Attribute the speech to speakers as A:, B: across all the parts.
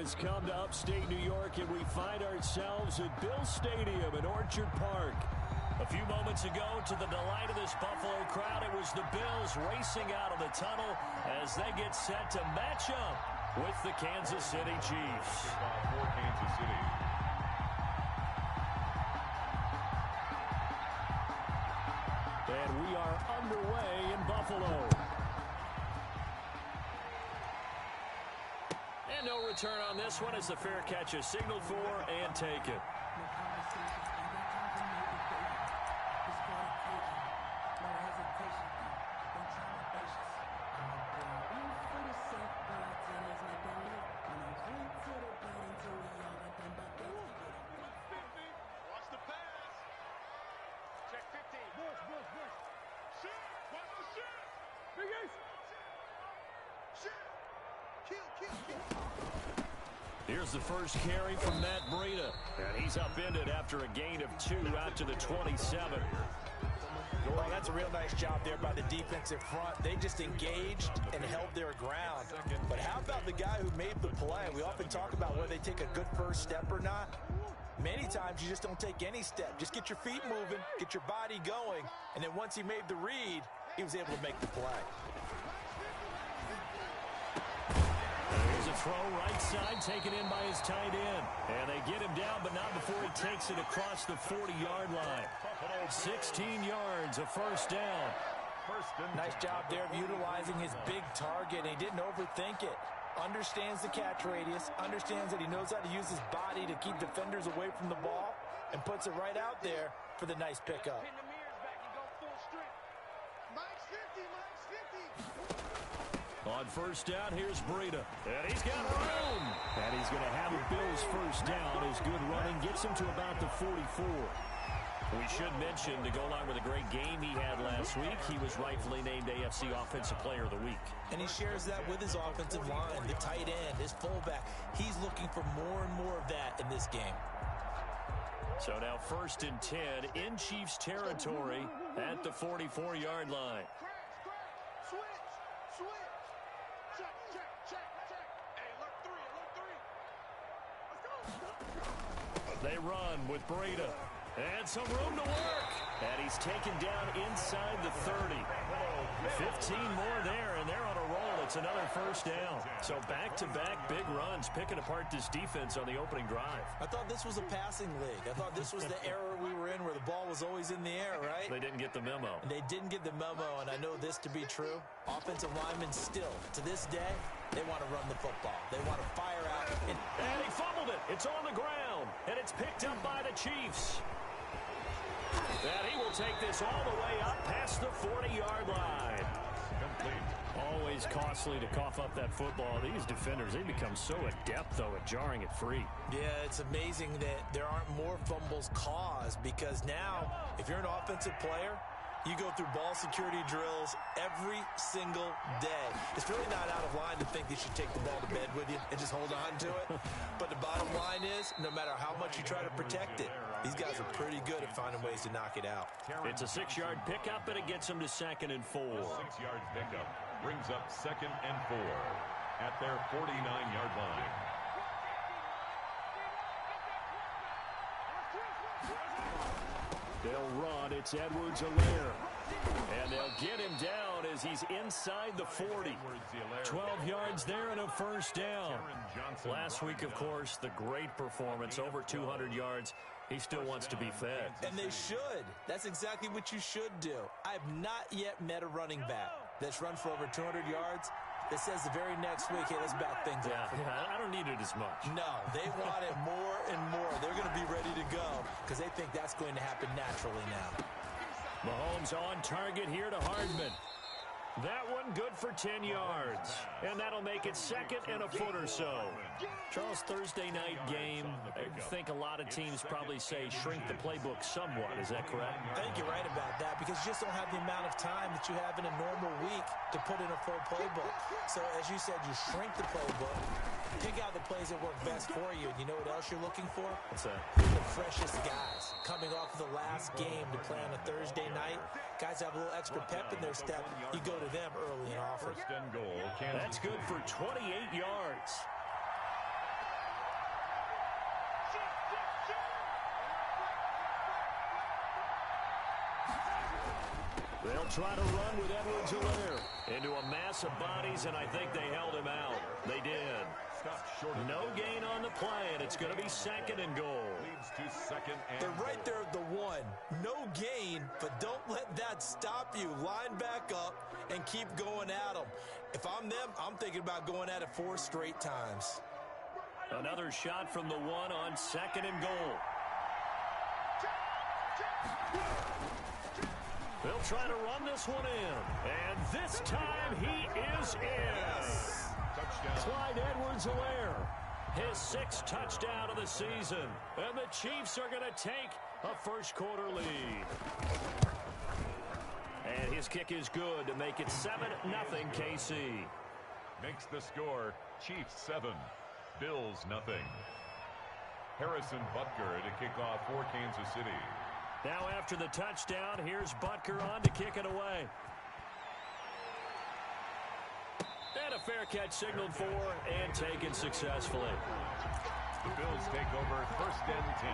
A: has come to upstate New York, and we find ourselves at Bill Stadium in Orchard Park. A few moments ago, to the delight of this Buffalo crowd, it was the Bills racing out of the tunnel as they get set to match up with the Kansas City Chiefs.
B: For Kansas City.
A: And we are underway in Buffalo. And no return on this one as the fair catch is signaled for and taken. Here's the first carry from Matt Breida. And he's upended after a gain of 2 out to the 27.
C: Well, that's a real nice job there by the defensive front. They just engaged and held their ground. But how about the guy who made the play? We often talk about whether they take a good first step or not. Many times you just don't take any step. Just get your feet moving, get your body going, and then once he made the read, he was able to make the play.
A: Here's a throw right side taken in by his tight end. And they get him down, but not before he takes it across the 40-yard line. 16 yards, a first down.
C: Nice job there of utilizing his big target. He didn't overthink it. Understands the catch radius, understands that he knows how to use his body to keep defenders away from the ball, and puts it right out there for the nice pickup.
A: On first down, here's Breida. And he's got room. And he's going to have a Bills first down. His good running gets him to about the 44. We should mention, to go along with a great game he had last week, he was rightfully named AFC Offensive Player of the Week.
C: And he shares that with his offensive line, the tight end, his fullback. He's looking for more and more of that in this game.
A: So now 1st and 10 in Chiefs territory at the 44-yard line. They run with Breida. And some room to work. And he's taken down inside the 30. 15 more there, and they're on a roll. It's another first down. So back-to-back big runs, picking apart this defense on the opening drive.
C: I thought this was a passing league. I thought this was the era we were in where the ball was always in the air, right?
A: They didn't get the memo.
C: They didn't get the memo, and I know this to be true. Offensive linemen still, to this day, they want to run the football. They want to fire out.
A: And he fumbled it. It's on the ground, and it's picked up by the Chiefs. And he will take this all the way up past the 40-yard line.
B: Complete.
A: Always costly to cough up that football. These defenders, they become so adept, though, at jarring it free.
C: Yeah, it's amazing that there aren't more fumbles caused, because now, if you're an offensive player, you go through ball security drills every single day. It's really not out of line to think you should take the ball to bed with you and just hold on to it. But the bottom line is, no matter how much you try to protect it, these guys are pretty good at finding ways to knock it out.
A: It's a 6-yard pickup, and it gets them to 2nd and 4.
B: 6 yards pickup brings up 2nd and 4 at their 49-yard line.
A: They'll run. It's Edwards-Helaire. And they'll get him down as he's inside the 40. 12 yards there and a first down. Last week, of course, the great performance, over 200 yards. He still wants to be fed.
C: And they should. That's exactly what you should do. I have not yet met a running back that's run for over 200 yards that says the very next week, hey, let's back things up.
A: Yeah, I don't need it as much.
C: No, they want it more and more. They're going to be ready to go because they think that's going to happen naturally now.
A: Mahomes on target here to Hardman. That one good for 10 yards. And that'll make it 2nd and a foot or so. Charles, Thursday night game, I think a lot of teams probably say shrink the playbook somewhat. Is that correct?
C: I think you're right about that because you just don't have the amount of time that you have in a normal week to put in a full playbook. So as you said, you shrink the playbook, pick out the plays that work best for you. And you know what else you're looking for?
A: What's that?
C: The freshest guys coming off the last game to play on a Thursday night. Guys have a little extra pep in their step. You go to them early and often.
B: First and goal.
A: That's good for 28 yards. They'll try to run with Edwards-Helaire into a mass of bodies, and I think they held him out. They did. No gain on the play, and it's going to be 2nd and goal.
B: Leads to 2nd and
C: They're right there at the 1. No gain, but don't let that stop you. Line back up and keep going at them. If I'm them, I'm thinking about going at it 4 straight times.
A: Another shot from the 1 on 2nd and goal. They'll try to run this one in. And this time he is in. Clyde Edwards-Helaire, his 6th touchdown of the season. And the Chiefs are going to take a first-quarter lead. And his kick is good to make it 7-0 KC.
B: Makes the score Chiefs 7, Bills nothing. Harrison Butker to kick off for Kansas City.
A: Now after the touchdown, here's Butker on to kick it away. And a fair catch signaled for and taken successfully.
B: The Bills take over 1st and 10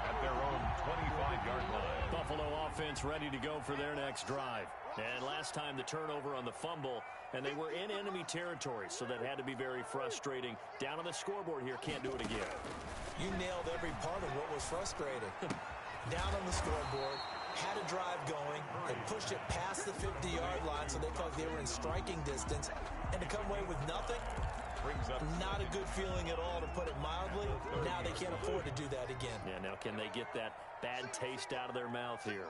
B: at their own 25-yard line.
A: Buffalo offense ready to go for their next drive. And last time the turnover on the fumble, and they were in enemy territory, so that had to be very frustrating. Down on the scoreboard here, can't do it again.
C: You nailed every part of what was frustrating. Down on the scoreboard, had a drive going, they pushed it past the 50-yard line, so they felt they were in striking distance, and to come away with nothing, not a good feeling at all, to put it mildly. Now they can't afford to do that again.
A: Yeah, now can they get that bad taste out of their mouth here?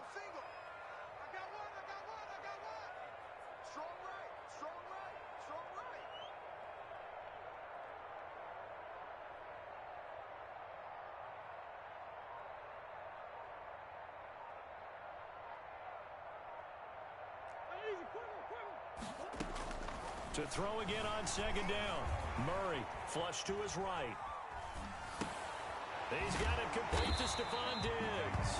A: To throw again on 2nd down. Murray flush to his right. He's got it complete to Stephon Diggs.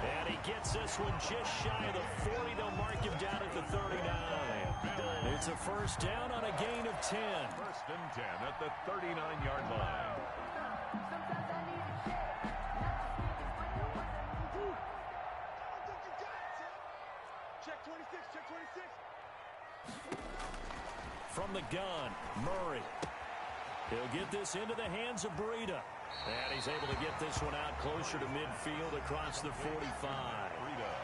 A: And he gets this one just shy of the 40. They'll mark him down at the 39. It's a first down on a gain of 10.
B: 1st and 10 at the 39-yard line.
D: Check 26, check 26.
A: From the gun, Murray. He'll get this into the hands of Breida. And he's able to get this one out closer to midfield across the 45.
B: Breida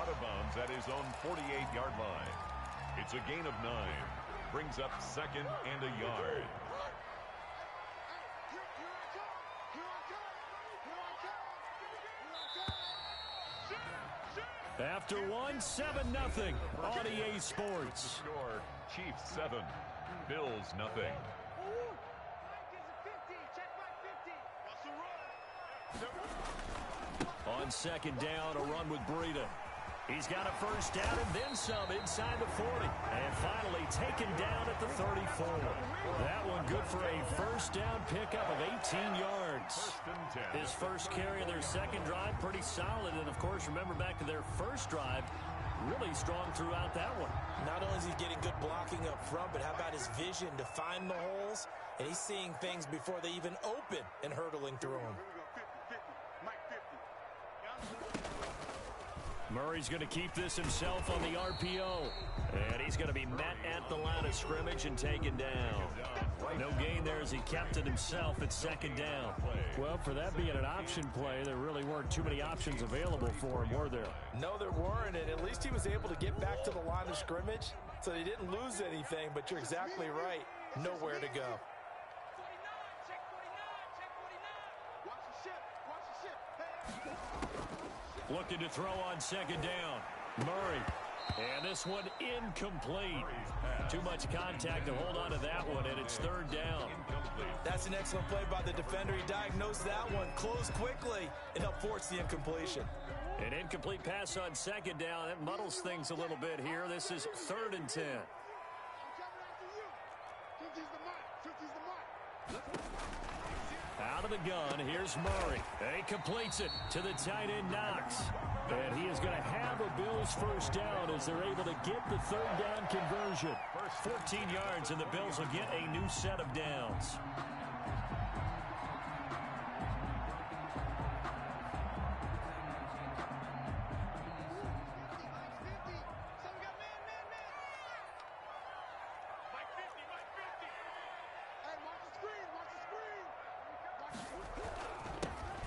B: out of bounds at his own 48-yard line. It's a gain of 9. Brings up 2nd and a yard.
A: After one, 7-0 on EA Sports.
B: Score, Chiefs 7, Bills nothing.
A: On 2nd down, a run with Breida. He's got a first down and then some inside the 40. And finally taken down at the 34. That one good for a first down pickup of 18 yards.
B: 1st and 10.
A: His first carry of their 2nd drive, pretty solid. And, of course, remember back to their first drive, really strong throughout that one.
C: Not only is he getting good blocking up front, but how about his vision to find the holes? And he's seeing things before they even open and hurtling through them.
A: Murray's going to keep this himself on the RPO. And he's going to be met at the line of scrimmage and taken down. No gain there as he kept it himself at 2nd down.
E: Well, for that being an option play, there really weren't too many options available for him, were there?
C: No, there weren't, and at least he was able to get back to the line of scrimmage, so he didn't lose anything, but you're exactly right. Nowhere to go.
A: Looking to throw on 2nd down. Murray. And this one incomplete. Too much contact to hold on to that one, and it's 3rd down.
C: That's an excellent play by the defender. He diagnosed that one, closed quickly, and helped force the incompletion.
A: An incomplete pass on 2nd down. That muddles things a little bit here. This is 3rd and 10. Out of the gun, here's Murray. He completes it to the tight end, Knox. And he is going to have a Bills first down as they're able to get the 3rd down conversion. 14 yards, and the Bills will get a new set of downs.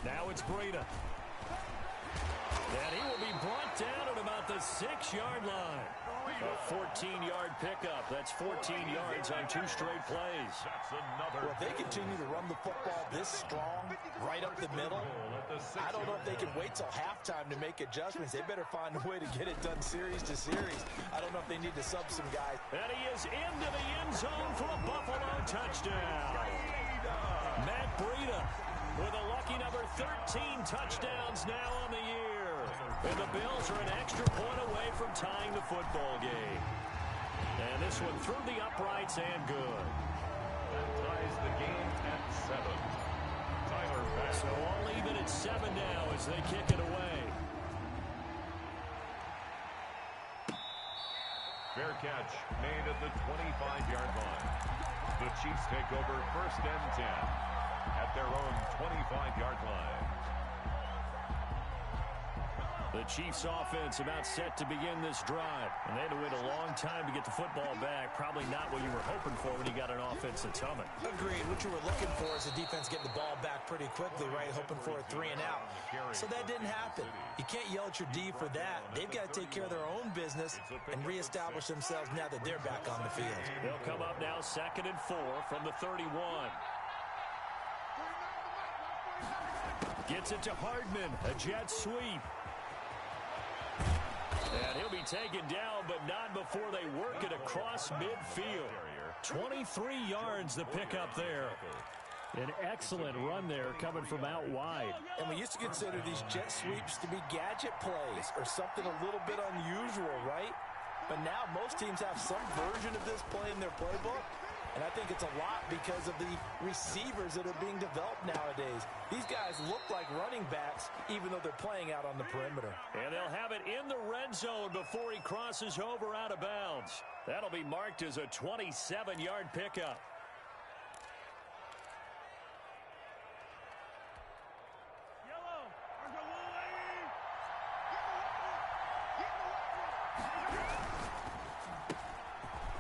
E: Now it's Breida. And he will be brought down at about the 6-yard line. A 14-yard pickup. That's 14 yards on 2 straight plays.
B: That's another.
C: Well, if they continue to run the football this strong, right up the middle, I don't know if they can wait till halftime to make adjustments. They better find a way to get it done series to series. I don't know if they need to sub some guys.
E: And he is into the end zone for a Buffalo touchdown. Matt Breida with a lucky number 13 touchdowns now on the year. And the Bills are an extra point away from tying the football game. And this one through the uprights and good.
B: That ties the game at 7. Tyler back.
E: So all even at 7 now as they kick it away.
B: Fair catch made at the 25-yard line. The Chiefs take over 1st and 10 at their own 25-yard line.
E: The Chiefs offense about set to begin this drive. And they had to wait a long time to get the football back. Probably not what you were hoping for when you got an offense that's humming.
C: Agreed. What you were looking for is the defense getting the ball back pretty quickly, right? Hoping for a 3 and out. So that didn't happen. You can't yell at your D for that. They've got to take care of their own business and reestablish themselves now that they're back on the field.
E: They'll come up now 2nd and 4 from the 31. Gets it to Hardman. A jet sweep. And he'll be taken down, but not before they work it across midfield. 23 yards the pickup there. An excellent run there coming from out wide.
C: And we used to consider these jet sweeps to be gadget plays or something a little bit unusual, right? But now most teams have some version of this play in their playbook. And I think it's a lot because of the receivers that are being developed nowadays. These guys look like running backs, even though they're playing out on the perimeter.
E: And they'll have it in the red zone before he crosses over out of bounds. That'll be marked as a 27-yard pickup.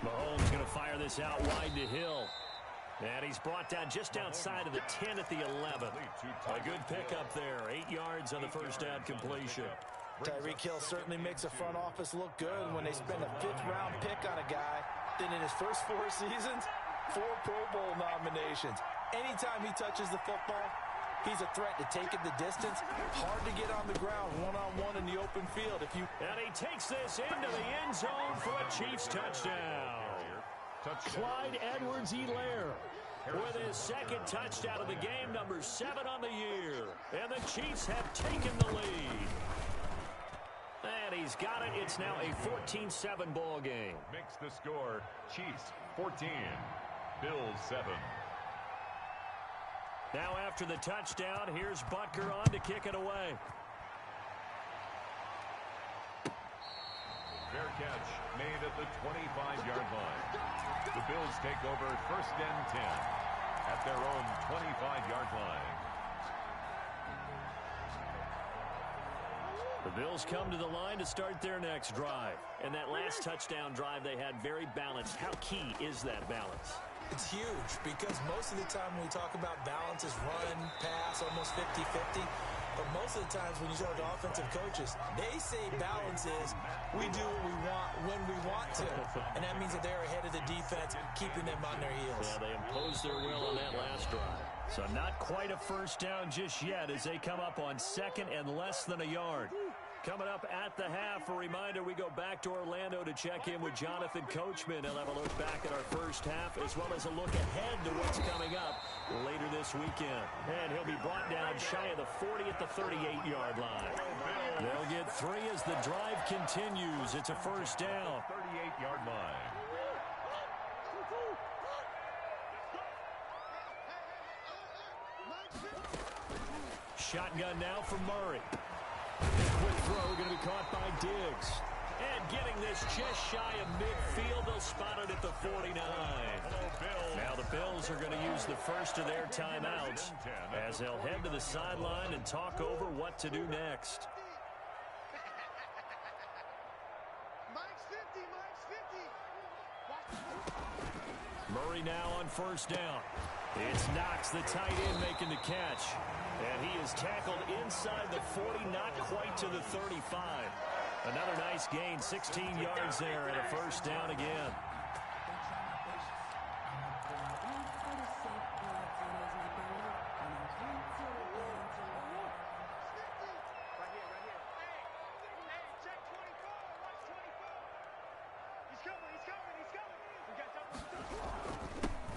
E: Mahomes going to fire this out wide to Hill. And he's brought down just outside of the 10 at the 11. A good pickup there. 8 yards on the first down completion.
C: Tyreek Hill certainly makes a front office look good when they spend a 5th-round pick on a guy. Then in his first 4 seasons, 4 Pro Bowl nominations. Anytime he touches the football, he's a threat to take it the distance. Hard to get on the ground one-on-one in the open field.
E: And he takes this into the end zone for a Chiefs touchdown. Clyde Edwards-Helaire with his 2nd touchdown of the game, number 7 on the year. And the Chiefs have taken the lead. And he's got it. It's now a 14-7 ball game.
B: Makes the score Chiefs 14, Bills 7.
E: Now after the touchdown, here's Butker on to kick it away.
B: Fair catch made at the 25-yard line. The Bills take over 1st and 10 at their own 25-yard line.
E: The Bills come to the line to start their next drive. And that last touchdown drive they had very balanced. How key is that balance?
C: It's huge because most of the time when we talk about balance is run, pass, almost 50-50. But most of the times when you talk to offensive coaches, they say balance is we do what we want when we want to. And that means that they're ahead of the defense, keeping them on their heels.
E: Yeah, they imposed their will on that last drive. So not quite a first down just yet as they come up on 2nd and less than a yard. Coming up at the half, a reminder, we go back to Orlando to check in with Jonathan Coachman. He'll have a look back at our first half as well as a look ahead to what's coming up later this weekend. And he'll be brought down shy of the 40 at the 38-yard line. They'll get 3 as the drive continues. It's a first down.
B: 38-yard line.
E: Shotgun now for Murray. Quick throw going to be caught by Diggs. And getting this just shy of midfield, they'll spot it at the 49. Now the Bills are going to use the first of their timeouts as they'll head to the sideline and talk over what to do next. Murray now on first down. It's Knox, the tight end, making the catch. And he is tackled inside the 40, not quite to the 35. Another nice gain, 16 yards there, and a first down again.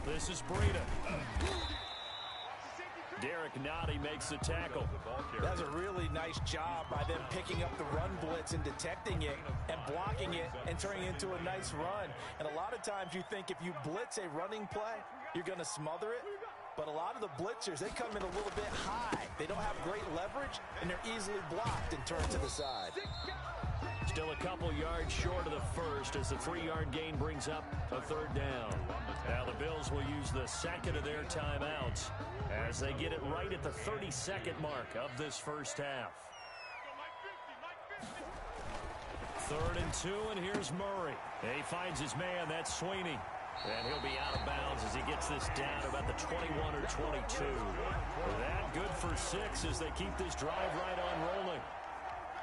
E: This is Breida. Derek Nottie makes the tackle.
C: That's a really nice job by them picking up the run blitz and detecting it and blocking it and turning it into a nice run. And a lot of times you think if you blitz a running play, you're going to smother it. But a lot of the blitzers, they come in a little bit high. They don't have great leverage, and they're easily blocked and turned to the side.
E: Still a couple yards short of the first as the 3-yard gain brings up a third down. Now the Bills will use the second of their timeouts as they get it right at the 32nd mark of this first half. 3rd and 2, and here's Murray. He finds his man, that's Sweeney. And he'll be out of bounds as he gets this down about the 21 or 22. That good for 6 as they keep this drive right on rolling.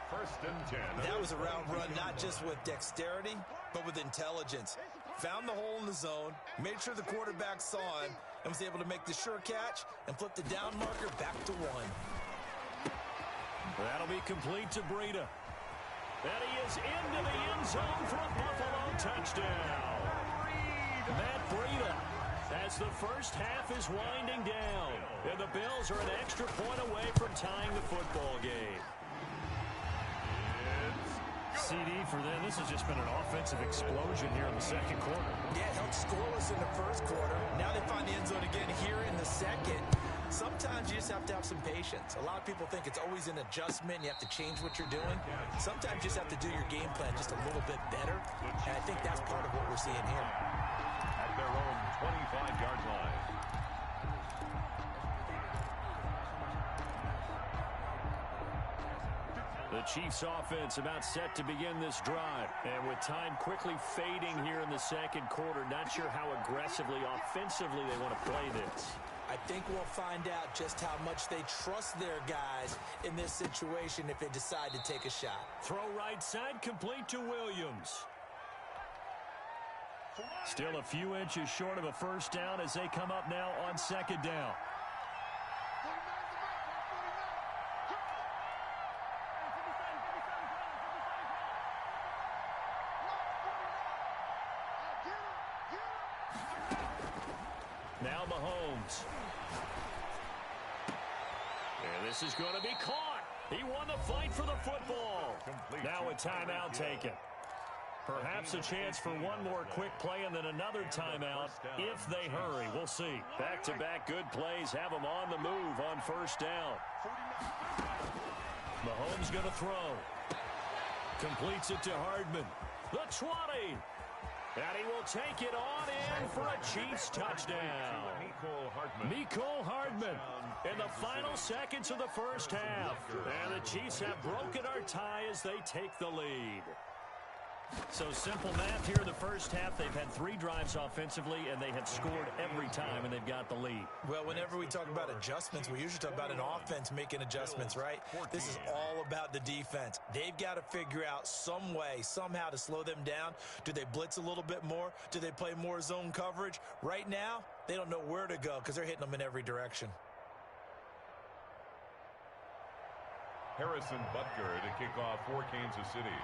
B: 1st and 10.
C: That was a route run not just with dexterity, but with intelligence. Found the hole in the zone, made sure the quarterback saw him, and was able to make the sure catch and flip the down marker back to 1.
E: That'll be complete to Breida. And he is into the end zone for a Buffalo touchdown. Matt Breida as the first half is winding down. And the Bills are an extra point away from tying the football game.
F: CD for them. This has just been an offensive explosion here in the second quarter.
C: Yeah, it helped scoreless in the first quarter. Now they find the end zone again here in the second. Sometimes you just have to have some patience. A lot of people think it's always an adjustment. You have to change what you're doing. Sometimes you just have to do your game plan just a little bit better. And I think that's part of what we're seeing here.
B: At their own 25-yard line.
E: The Chiefs offense about set to begin this drive. And with time quickly fading here in the second quarter, not sure how aggressively, offensively they want to play this.
C: I think we'll find out just how much they trust their guys in this situation if they decide to take a shot.
E: Throw right side, complete to Williams. Still a few inches short of a first down as they come up now on 2nd down. Now Mahomes. And this is going to be caught. He won the fight for the football. Now a timeout taken. Perhaps a chance for one more quick play and then another timeout if they hurry. We'll see. Back-to-back good plays have them on the move on first down. Mahomes going to throw. Completes it to Hardman. The 20. And he will take it on in for a Chiefs touchdown. Mecole Hardman in the final seconds of the first half. And the Chiefs have broken our tie as they take the lead. So simple math here in the first half. They've had 3 drives offensively, and they have scored every time, and they've got the lead.
C: Well, whenever we talk about adjustments, we usually talk about an offense making adjustments, right? This is all about the defense. They've got to figure out some way, somehow to slow them down. Do they blitz a little bit more? Do they play more zone coverage? Right now, they don't know where to go because they're hitting them in every direction.
B: Harrison Butker to kick off for Kansas City.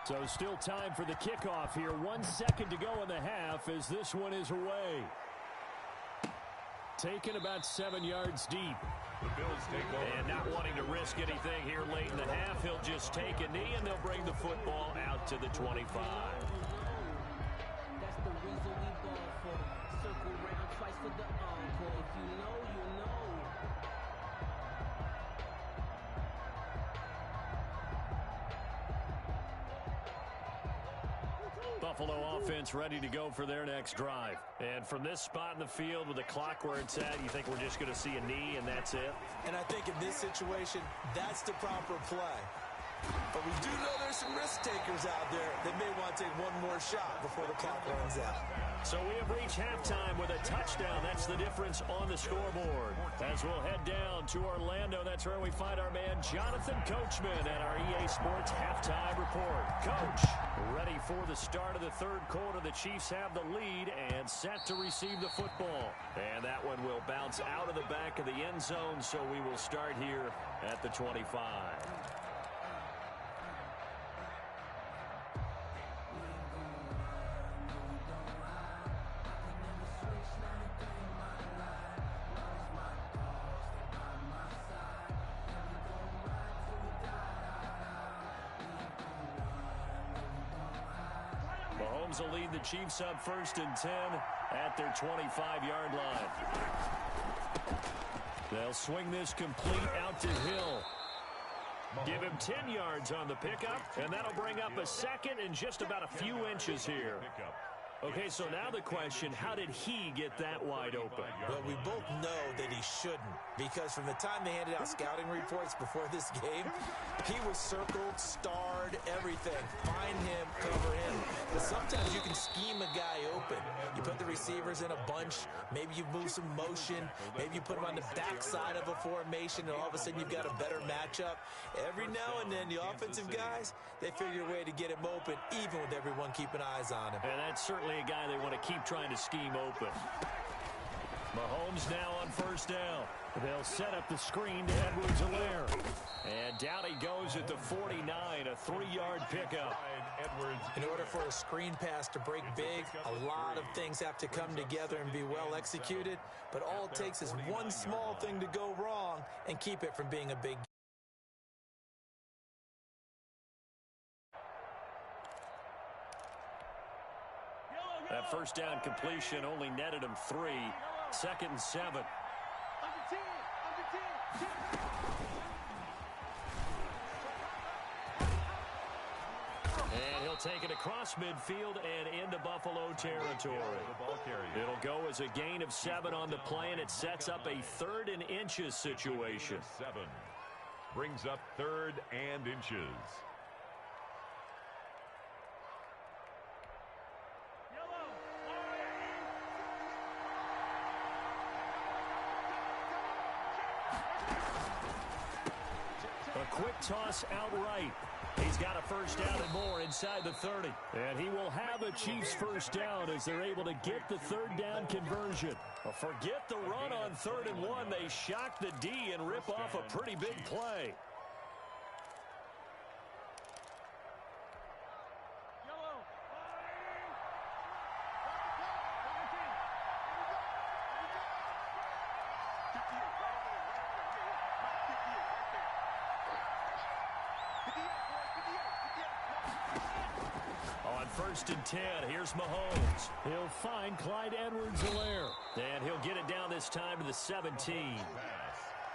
E: So still time for the kickoff here. 1 second to go in the half as this one is away. Taken about 7 yards deep.
B: The Bills take over.
E: And not wanting to risk anything here late in the half, he'll just take a knee and they'll bring the football out to the 25.
G: That's the reason we ball for. Circle round twice for the encore. If you know, you know.
E: Buffalo offense ready to go for their next drive. And from this spot in the field with the clock where it's at, you think we're just going to see a knee and that's it?
C: And I think in this situation, that's the proper play. But we do know there's some risk takers out there that may want to take one more shot before the clock runs out.
E: So we have reached halftime with a touchdown. That's the difference on the scoreboard. As we'll head down to Orlando, that's where we find our man Jonathan Coachman at our EA Sports Halftime Report. Coach, ready for the start of the third quarter. The Chiefs have the lead and set to receive the football. And that one will bounce out of the back of the end zone, so we will start here at the 25. Mahomes will lead the Chiefs up 1st and 10 at their 25-yard line. They'll swing this complete out to Hill. Give him 10 yards on the pickup, and that'll bring up a second and just about a few inches here. Okay, so now the question, how did he get that wide open?
C: Well, we both know that he shouldn't, because from the time they handed out scouting reports before this game, he was circled, starred, everything. Find him, cover him. But sometimes you can scheme a guy open. You put the receivers in a bunch, maybe you move some motion, maybe you put them on the backside of a formation, and all of a sudden you've got a better matchup. Every now and then, the offensive guys, they figure a way to get him open, even with everyone keeping eyes on him.
E: And that's certainly a guy they want to keep trying to scheme open. Mahomes now on 1st down. They'll set up the screen to Edwards-Helaire. And down he goes at the 49, a 3-yard pickup.
C: In order for a screen pass to break big, a lot of things have to come together and be well executed. But all it takes is one small thing to go wrong and keep it from being a big.
E: That 1st down completion only netted him 3. 2nd and 7.
D: Under 10, under 10.
E: And he'll take it across midfield and into Buffalo territory. It'll go as a gain of 7 on the play, and it sets up a 3rd and inches situation.
B: 7 brings up 3rd and inches.
E: Quick toss outright. He's got a 1st down and more inside the 30. And he will have a Chiefs 1st down as they're able to get the 3rd down conversion. Well, forget the run on 3rd and 1. They shock the D and rip off a pretty big play. On 1st and 10, here's Mahomes. He'll find Clyde Edwards-Helaire. And he'll get it down this time to the 17.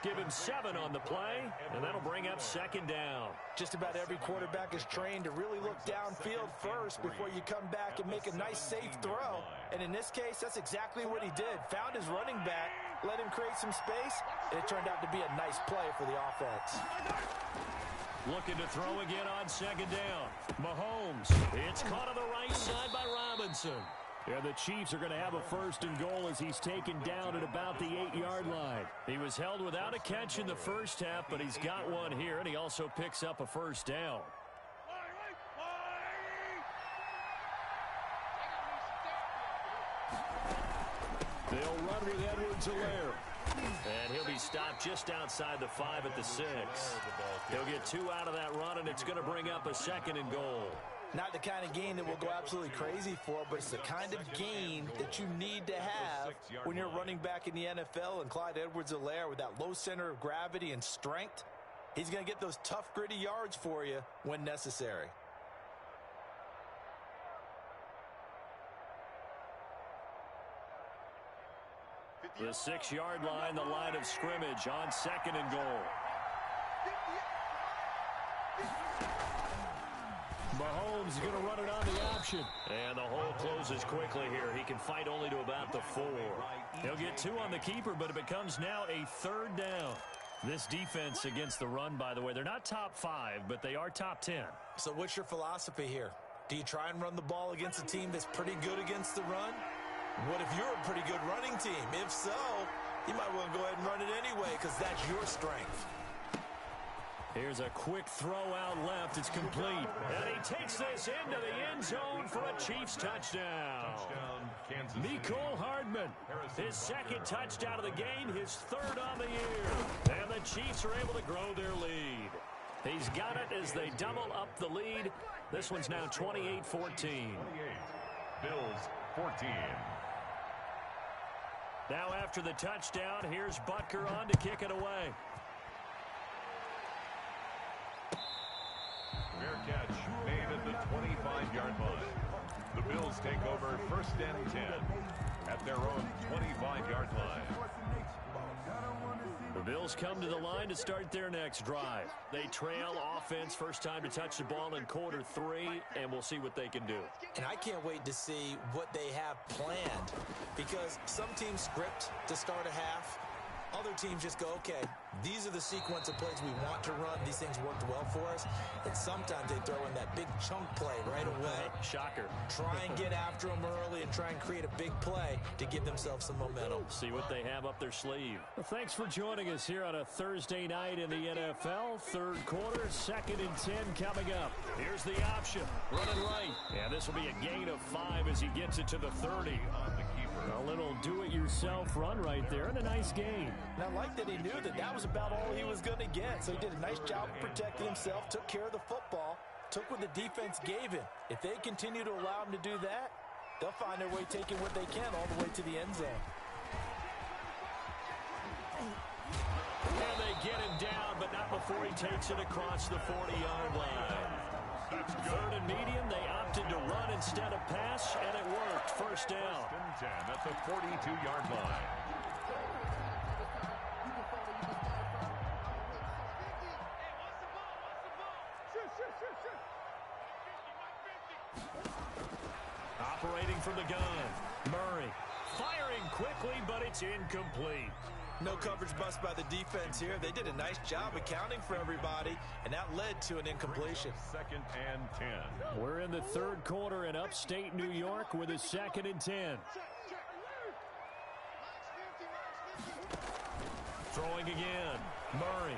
E: Give him 7 on the play, and that'll bring up 2nd down.
C: Just about every quarterback is trained to really look downfield first before you come back and make a nice, safe throw. And in this case, that's exactly what he did. Found his running back, let him create some space, and it turned out to be a nice play for the offense.
E: Looking to throw again on 2nd down. Mahomes. It's caught on the right side by Robinson. And the Chiefs are going to have a 1st and goal as he's taken down at about the 8-yard line. He was held without a catch in the 1st half, but he's got one here, and he also picks up a 1st down. They'll run with Edwards-Helaire. And he'll be stopped just outside the 5 at the 6. He'll get 2 out of that run, and it's going to bring up a 2nd and goal.
C: Not the kind of gain that we'll go absolutely crazy for, but it's the kind of gain that you need to have when you're running back in the NFL. And Clyde Edwards-Helaire, with that low center of gravity and strength, he's going to get those tough, gritty yards for you when necessary.
E: The 6-yard line, the line of scrimmage on 2nd and goal. Mahomes is going to run it on the option. And the hole closes quickly here. He can fight only to about the 4. He'll get 2 on the keeper, but it becomes now a 3rd down. This defense against the run, by the way, they're not top 5, but they are top 10.
C: So what's your philosophy here? Do you try and run the ball against a team that's pretty good against the run? What if you're a pretty good running team? If so, you might want to go ahead and run it anyway because that's your strength.
E: Here's a quick throw out left. It's complete. And he takes this into the end zone for a Chiefs touchdown.
B: Kansas City.
E: Mecole Hardman, his second touchdown of the game, his third on the year. And the Chiefs are able to grow their lead. He's got it as they double up the lead. This one's now 28-14.
B: 28. Bills 14.
E: Now after the touchdown, here's Butker on to kick it away.
B: Fair catch made at the 25-yard line. The Bills take over 1st and 10 at their own 25-yard line.
E: The Bills come to the line to start their next drive. They trail offense, first time to touch the ball in quarter 3, and we'll see what they can do.
C: And I can't wait to see what they have planned because some teams script to start a half. Other teams just go, okay, these are the sequence of plays we want to run. These things worked well for us. And sometimes they throw in that big chunk play right away.
E: Shocker.
C: Try and get after them early and try and create a big play to give themselves some momentum.
E: See what they have up their sleeve. Well, thanks for joining us here on a Thursday night in the NFL. Third quarter, 2nd and 10 coming up. Here's the option. Running right. And this will be a gain of 5 as he gets it to the 30.
B: On the keeper.
E: A little do-it-yourself run right there and a nice gain.
C: And I like that he knew that that was about all he was going to get. So he did a nice job of protecting himself, took care of the football, took what the defense gave him. If they continue to allow him to do that, they'll find their way taking what they can all the way to the end zone.
E: And they get him down, but not before he takes it across the 40-yard line.
B: That's good.
E: 3rd and medium, they opted to run instead of pass, and it worked. First down.
B: 1st and 10 at the 42-yard line.
E: Operating from the gun, Murray firing quickly, but it's incomplete.
C: No coverage bust by the defense here. They did a nice job accounting for everybody, and that led to an incompletion.
B: 2nd and 10.
E: We're in the 3rd quarter in upstate New York with a 2nd and 10. Throwing again, Murray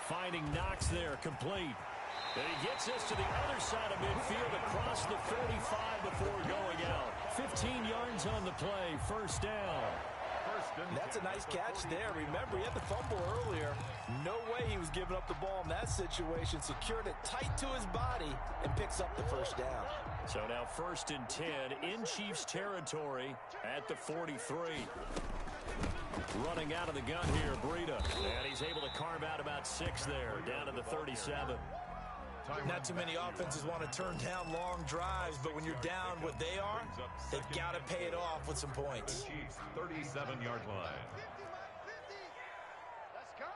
E: finding Knox there, complete. And he gets this to the other side of midfield across the 45 before going out. 15 yards on the play, first down.
C: That's a nice catch there. Remember, he had the fumble earlier. No way he was giving up the ball in that situation. Secured it tight to his body and picks up the first down.
E: So now 1st and 10 in Chiefs territory at the 43. Running out of the gun here, Breida. And he's able to carve out about 6 there, down to the 37.
C: Not too many offenses want to turn down long drives, but when you're down what they are, they've got to pay it off with some points.
B: Chiefs 37-yard line.
D: Let's go.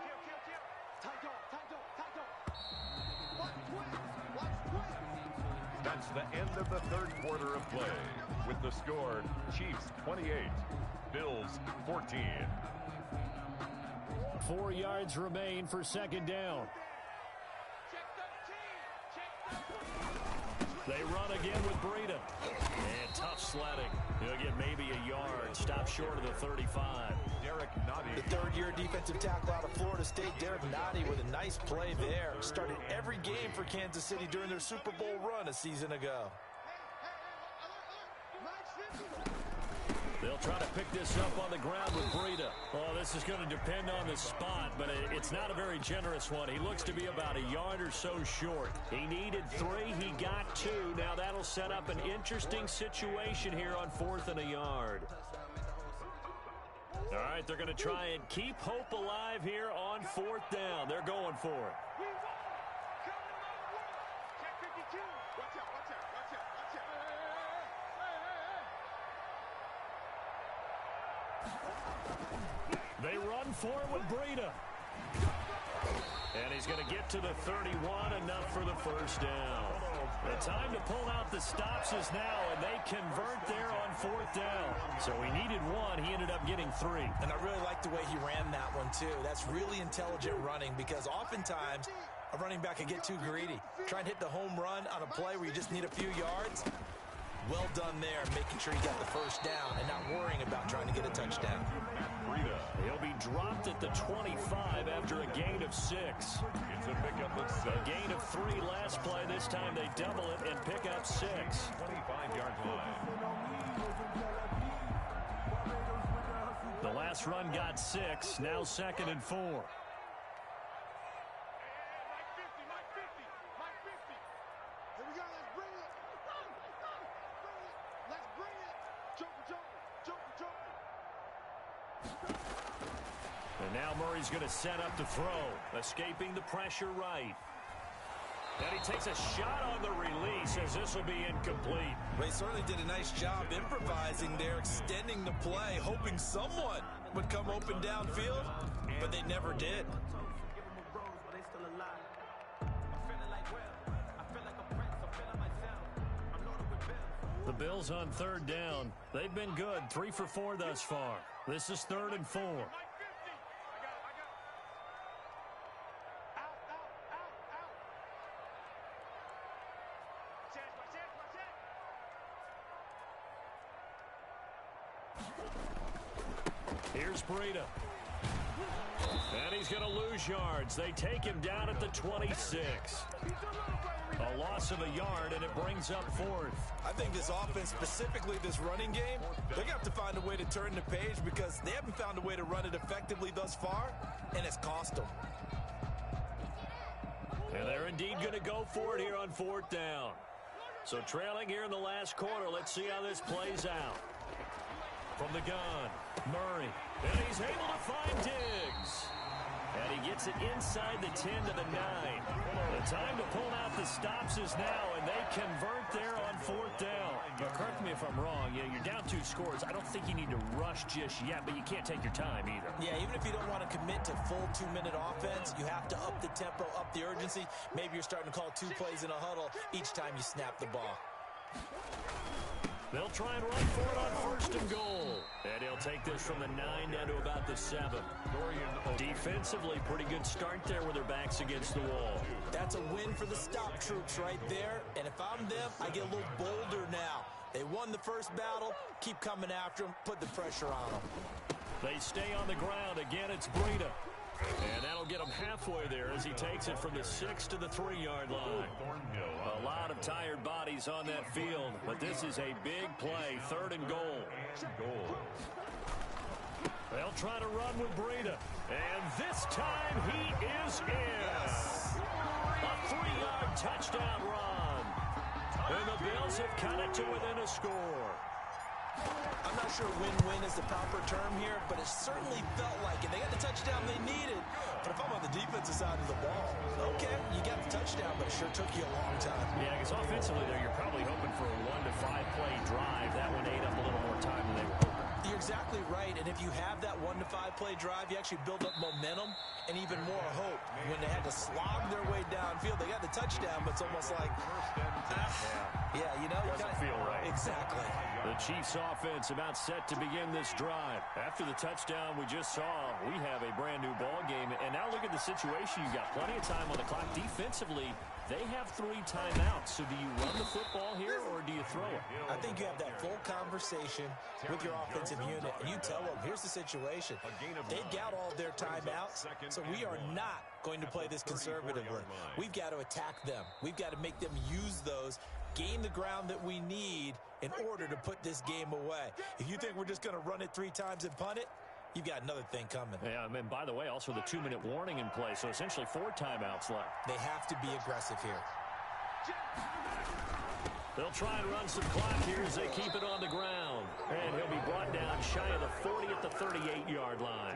D: Kill. Tight dog. Watch.
B: That's the end of the 3rd quarter of play. With the score, Chiefs 28, Bills 14.
E: 4 yards remain for 2nd down. They run again with Breida. And tough sledding. He'll get maybe a yard. Stop short of the 35.
B: Derek Nottie.
C: The 3rd-year defensive tackle out of Florida State, Derek Nottie, with a nice play there. Started every game for Kansas City during their Super Bowl run a season ago.
E: They'll try to pick this up on the ground with Breida. Oh, this is going to depend on the spot, but it's not a very generous one. He looks to be about a yard or so short. He needed 3. He got 2. Now that'll set up an interesting situation here on 4th and a yard. All right, they're going to try and keep hope alive here on 4th down. They're going for it. They run for it with Breida. And he's going to get to the 31, enough for the first down. The time to pull out the stops is now, and they convert there on 4th down. So he needed 1. He ended up getting 3.
C: And I really like the way he ran that one, too. That's really intelligent running because oftentimes a running back can get too greedy. Try and hit the home run on a play where you just need a few yards. Well done there, making sure he got the first down and not worrying about trying to get a touchdown.
E: He'll be dropped at the 25 after a gain of 6.
B: It's a pickup of 6.
E: A gain of 3 last play. This time they double it and pick up 6.
B: 25-yard line.
E: The last run got 6. Now 2nd and 4. And now Murray's going to set up to throw, escaping the pressure right. And he takes a shot on the release as this will be incomplete.
C: They certainly did a nice job improvising there, extending the play, hoping someone would come open downfield, but they never did.
E: The Bills on 3rd down. They've been good, 3 for 4 thus far. This is 3rd and 4. Here's Breida. And he's going to lose yards. They take him down at the 26. A loss of a yard, and it brings up 4th.
C: I think this offense, specifically this running game, they're going to have to find a way to turn the page because they haven't found a way to run it effectively thus far, and it's cost them.
E: And they're indeed going to go for it here on 4th down. So trailing here in the last quarter, let's see how this plays out. From the gun, Murray. And he's able to find Diggs. And he gets it inside the 10 to the 9. The time to pull out the stops is now, and they convert there on 4th down. Now, correct me if I'm wrong. You're down 2 scores. I don't think you need to rush just yet, but you can't take your time either.
C: Yeah, even if you don't want to commit to full 2-minute offense, you have to up the tempo, up the urgency. Maybe you're starting to call 2 plays in a huddle each time you snap the ball.
E: They'll try and run for it on 1st and goal. And he'll take this from the 9 down to about the 7. Defensively, pretty good start there with their backs against the wall.
C: That's a win for the stop troops right there. And if I'm them, I get a little bolder now. They won the first battle. Keep coming after them. Put the pressure on them.
E: They stay on the ground. Again, it's Breida. And that'll get him halfway there as he takes it from the 6 to the 3-yard line. A lot of tired bodies on that field, but this is a big play, 3rd and goal. They'll try to run with Breida, and this time he is in. A 3-yard touchdown run. And the Bills have cut it to within a score.
C: I'm not sure win-win is the proper term here, but it certainly felt like it. They got the touchdown they needed. But if I'm on the defensive side of the ball, okay, you got the touchdown, but it sure took you a long time.
E: Yeah, because offensively there, you're probably hoping for a 1 to 5 play drive. That one ate up a little more time than they were hoping.
C: You're exactly right, and if you have that 1 to 5 play drive, you actually build up momentum and even more hope. When they had to slog their way downfield, they got the touchdown, but it's almost like, yeah, you know,
E: doesn't feel right.
C: Exactly.
E: The Chiefs offense about set to begin this drive. After the touchdown we just saw, we have a brand new ball game. And now look at the situation. You've got plenty of time on the clock. Defensively, they have 3 timeouts. So do you run the football here or do you throw it?
C: I think you have that full conversation with your offensive unit, and you tell them, here's the situation. They've got all their timeouts, so we are not going to play this conservatively. We've got to attack them. We've got to make them use those, gain the ground that we need in order to put this game away. If you think we're just going to run it 3 times and punt it, you've got another thing coming.
E: Yeah, and by the way, also the 2-minute warning in play, so essentially 4 timeouts left.
C: They have to be aggressive here.
E: They'll try and run some clock here as they keep it on the ground. And he'll be brought down shy of the 40 at the 38-yard line.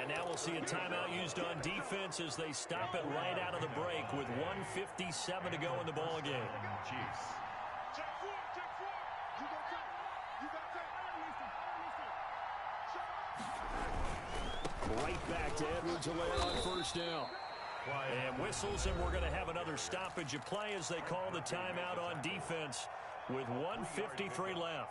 E: And now we'll see a timeout used on defense as they stop it right out of the break with 1:57 to go in the ball game.
B: Chiefs.
E: Right back to Edwards-Helaire on 1st down. And whistles, and we're going to have another stoppage of play as they call the timeout on defense with 1:53 left.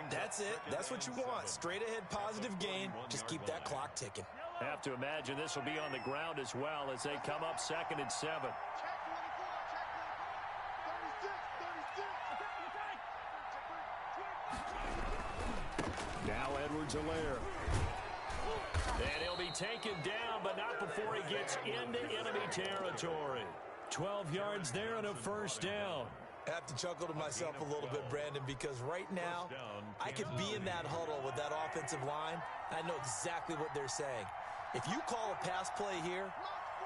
C: That's it. That's what you want. Straight ahead positive gain. Just keep that clock ticking.
E: Have to imagine this will be on the ground as well as they come up 2nd and 7.
A: Now Edwards-Helaire.
E: And he'll be taken down, but not before he gets into enemy territory. 12 yards there and a first down.
C: I have to chuckle to myself a little bit, Brandon, because right now I could be in that huddle with that offensive line. I know exactly what they're saying. If you call a pass play here,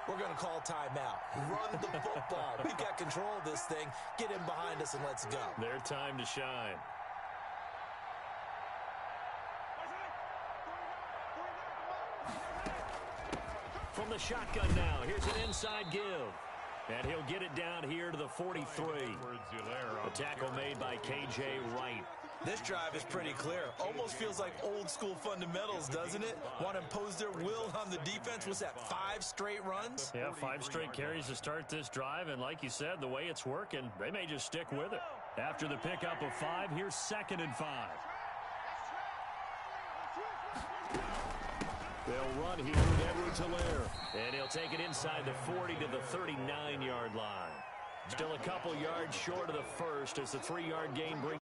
C: we're going to call timeout. Run the football. We've got control of this thing. Get in behind us and let's go.
E: Their time to shine. From the shotgun now, here's an inside give. And he'll get it down here to the 43. The tackle made by K.J. Wright.
C: This drive is pretty clear. Almost feels like old school fundamentals, doesn't it? Want to impose their will on the defense. What's that, 5 straight runs?
E: Yeah, 5 straight carries to start this drive. And like you said, the way it's working, they may just stick with it. After the pickup of 5, here's 2nd and 5.
A: They'll run here with Edwards-Helaire.
E: And he'll take it inside the 40 to the 39-yard line. Still a couple yards short of the first as the 3-yard gain brings